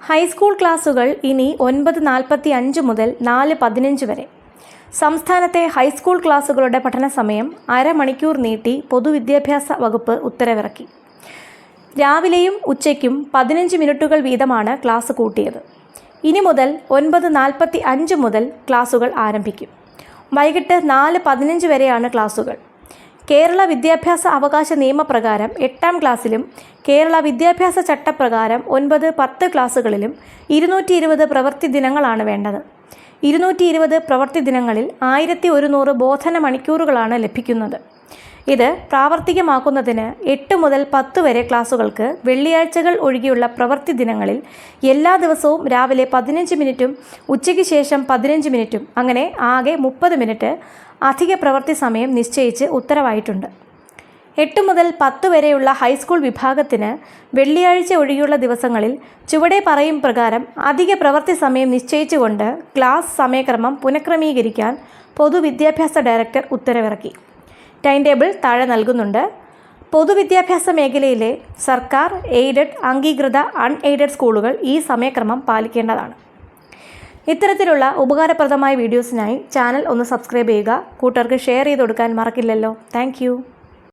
High school ക്ലാസുകൾ ഇനി 9:45 മുതൽ 4:15 വരെ. സംസ്ഥാനത്തെ ഹൈസ്കൂൾ ക്ലാസുകളുടെ പഠന സമയം അരമണിക്കൂർ നീട്ടി പൊതുവിദ്യാഭ്യാസ വകുപ്പ് ഉത്തരവിറക്കി. രാവിലെയും ഉച്ചയ്ക്കും 15 മിനിറ്റുകൾ വീതമാണ് ക്ലാസ് കൂട്ടിയത്. ഇനി മുതൽ 9:45 മുതൽ ക്ലാസുകൾ ആരംഭിക്കും. വൈകിട്ട് 4:15 വരെയാണ് ക്ലാസുകൾ. കേരള വിദ്യാഭ്യാസ അവകാശ നിയമപ്രകാരം 8ാം ക്ലാസ്സിലും കേരള വിദ്യാഭ്യാസ ചട്ടപ്രകാരം 9, 10 ക്ലാസുകളിലും 220 പ്രവൃത്തി ദിനങ്ങളാണ് വേണ്ടത്. 220 പ്രവൃത്തി ദിനങ്ങളിൽ 1100 ബോധന മണിക്കൂറുകളാണ് ലഭിക്കുന്നത്. ഇത് പ്രാവർത്തികമാക്കുന്നതിന് 8 മുതൽ 10 വരെ ക്ലാസുകൾക്ക് വെള്ളിയാഴ്ചകൾ ഒഴികെയുള്ള പ്രവൃത്തി ദിനങ്ങളിൽ എല്ലാ ദിവസവും രാവിലെ 15 മിനിറ്റും ഉച്ചയ്ക്ക് ശേഷം 15 മിനിറ്റും അങ്ങനെ ആകെ 30 മിനിറ്റ് അധിക പ്രവൃത്തി സമയം നിശ്ചയിച്ച് ഉത്തരവായിട്ടുണ്ട്. 8 മുതൽ 10 വരെയുള്ള ഹൈസ്കൂൾ വിഭാഗത്തിന് വെള്ളിയാഴ്ച ഒഴികെയുള്ള ദിവസങ്ങളിൽ ചുവടെ പറയും പ്രകാരം അധിക പ്രവൃത്തി സമയം നിശ്ചയിച്ചുകൊണ്ട് ക്ലാസ് സമയക്രമം പുനഃക്രമീകരിക്കാൻ പൊതുവിദ്യാഭ്യാസ ഡയറക്ടർ ഉത്തരവിറക്കി. ടൈം ടേബിൾ താഴെ നൽകുന്നുണ്ട്. പൊതുവിദ്യാഭ്യാസ മേഖലയിലെ സർക്കാർ, എയ്ഡഡ്, അംഗീകൃത, അൺഎയ്ഡഡ് സ്കൂളുകൾ ഈ സമയക്രമം പാലിക്കേണ്ടതാണ്. ഇത്തരത്തിലുള്ള ഉപകാരപ്രദമായ വീഡിയോസിനായി ചാനൽ ഒന്ന് സബ്സ്ക്രൈബ് ചെയ്യുക. കൂട്ടുകാർക്ക് ഷെയർ ചെയ്ത് കൊടുക്കാൻ മറക്കില്ലല്ലോ. താങ്ക്